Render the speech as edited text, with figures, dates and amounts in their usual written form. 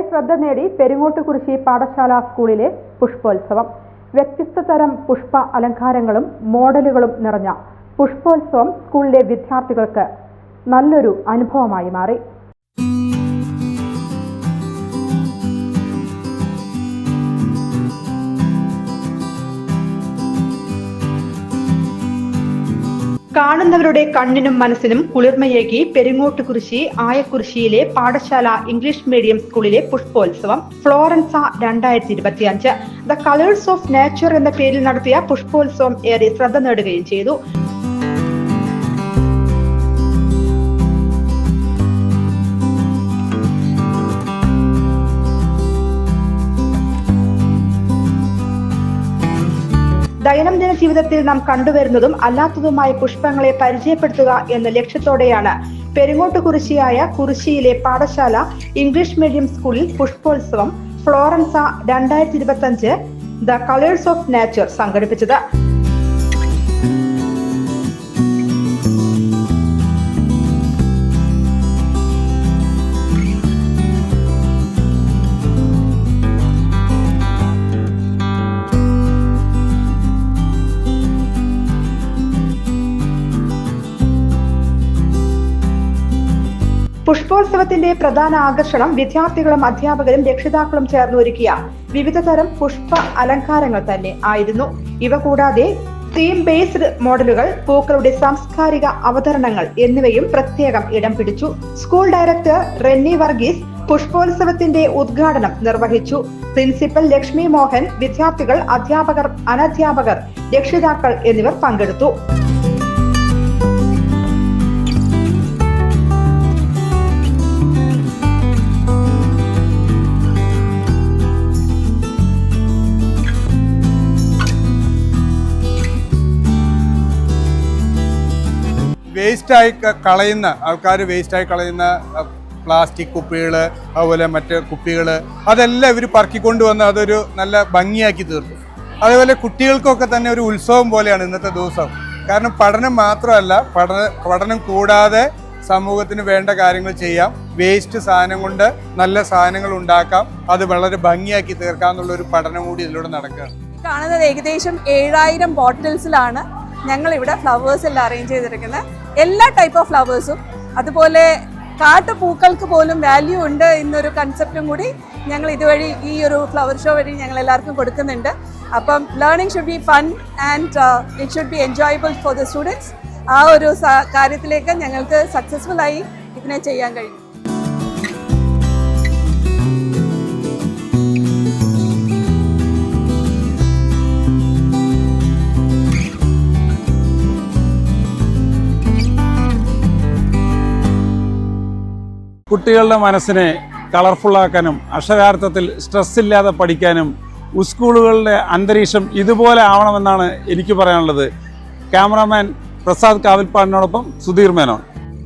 ശ്രദ്ധ നേടി പെരിങ്ങോട്ടുകുറിശി പാഠശാല സ്കൂളിലെ പുഷ്പോത്സവം. വ്യത്യസ്ത തരം പുഷ്പ അലങ്കാരങ്ങളും മോഡലുകളും നിറഞ്ഞ പുഷ്പോത്സവം സ്കൂളിലെ വിദ്യാർത്ഥികൾക്ക് നല്ലൊരു അനുഭവമായി മാറി. കാണുന്നവരുടെ കണ്ണിനും മനസ്സിനും കുളിർമയേകി പെരിങ്ങോട്ടുകുറിശി ആയക്കുറിശിയിലെ പാഠശാല ഇംഗ്ലീഷ് മീഡിയം സ്കൂളിലെ പുഷ്പോത്സവം ഫ്ലോറൻസ 2025 ദ കളേഴ്സ് ഓഫ് നേച്ചർ എന്ന പേരിൽ നടത്തിയ പുഷ്പോത്സവം ഏറെ ശ്രദ്ധ നേടുകയും ചെയ്തു. ദൈനംദിന ജീവിതത്തിൽ നാം കണ്ടുവരുന്നതും അല്ലാത്തതുമായ പുഷ്പങ്ങളെ പരിചയപ്പെടുത്തുക എന്ന ലക്ഷ്യത്തോടെയാണ് പെരിങ്ങോട്ടുകുറിശിയായ കുറിശിയിലെ പാഠശാല ഇംഗ്ലീഷ് മീഡിയം സ്കൂളിൽ പുഷ്പോത്സവം ഫ്ലോറൻസ 2025 ദ കളേഴ്സ് ഓഫ് നേച്ചർ സംഘടിപ്പിച്ചത്. പുഷ്പോത്സവത്തിന്റെ പ്രധാന ആകർഷണം വിദ്യാർത്ഥികളും അധ്യാപകരും രക്ഷിതാക്കളും ചേർന്നൊരുക്കിയ വിവിധ തരം പുഷ്പ അലങ്കാരങ്ങൾ തന്നെ ആയിരുന്നു. ഇവ കൂടാതെ തീം ബേസ്ഡ് മോഡലുകൾ, പൂക്കളുടെ സാംസ്കാരിക അവതരണങ്ങൾ എന്നിവയും പ്രത്യേകം ഇടം പിടിച്ചു. സ്കൂൾ ഡയറക്ടർ റെന്നി വർഗീസ് പുഷ്പോത്സവത്തിന്റെ ഉദ്ഘാടനം നിർവഹിച്ചു. പ്രിൻസിപ്പൽ ലക്ഷ്മി മോഹൻ, വിദ്യാർത്ഥികൾ, അധ്യാപകർ, അനധ്യാപകർ, രക്ഷിതാക്കൾ എന്നിവർ പങ്കെടുത്തു. ആൾക്കാർ വേസ്റ്റായി കളയുന്ന പ്ലാസ്റ്റിക് കുപ്പികൾ, അതുപോലെ മറ്റ് കുപ്പികൾ, അതെല്ലാം ഇവർ പറക്കിക്കൊണ്ടുവന്ന് അതൊരു നല്ല ഭംഗിയാക്കി തീർത്തു. അതേപോലെ കുട്ടികൾക്കൊക്കെ തന്നെ ഒരു ഉത്സവം പോലെയാണ് ഇന്നത്തെ ദിവസം. കാരണം പഠനം മാത്രമല്ല, പഠനം കൂടാതെ സമൂഹത്തിന് വേണ്ട കാര്യങ്ങൾ ചെയ്യാം. വേസ്റ്റ് സാധനം കൊണ്ട് നല്ല സാധനങ്ങൾ ഉണ്ടാക്കാം, അത് വളരെ ഭംഗിയാക്കി തീർക്കാം എന്നുള്ളൊരു പഠനം കൂടി ഇതിലൂടെ നടക്കുകയാണ്. കാണുന്നത് ഏകദേശം 7000 ബോട്ടിൽസിലാണ് ഞങ്ങളിവിടെ ഫ്ലവേഴ്സ് എല്ലാം അറേഞ്ച് ചെയ്തിരിക്കുന്നത്. എല്ലാ ടൈപ്പ് ഓഫ് ഫ്ലവേഴ്സും, അതുപോലെ കാട്ടുപൂക്കൾക്ക് പോലും വാല്യൂ ഉണ്ട് എന്നൊരു കൺസെപ്റ്റും കൂടി ഞങ്ങൾ ഇതുവഴി ഈ ഒരു ഫ്ലവർ ഷോ വഴി ഞങ്ങൾ എല്ലാവർക്കും കൊടുക്കുന്നുണ്ട്. അപ്പം learning should be fun and it should be enjoyable for the students. ആ ഒരു കാര്യത്തിലേക്ക് ഞങ്ങൾക്ക് സക്സസ്ഫുൾ ആയി ഇതിനെ ചെയ്യാൻ കഴിയും. കുട്ടികളുടെ മനസ്സിനെ കളർഫുള്ളാക്കാനും അക്ഷരാർത്ഥത്തിൽ സ്ട്രെസ്സില്ലാതെ പഠിക്കാനും സ്കൂളുകളുടെ അന്തരീക്ഷം ഇതുപോലെ ആവണമെന്നാണ് എനിക്ക് പറയാനുള്ളത്. ക്യാമറാമാൻ പ്രസാദ് കാവിൽപ്പാടിനോടൊപ്പം സുധീർ മേനോൻ.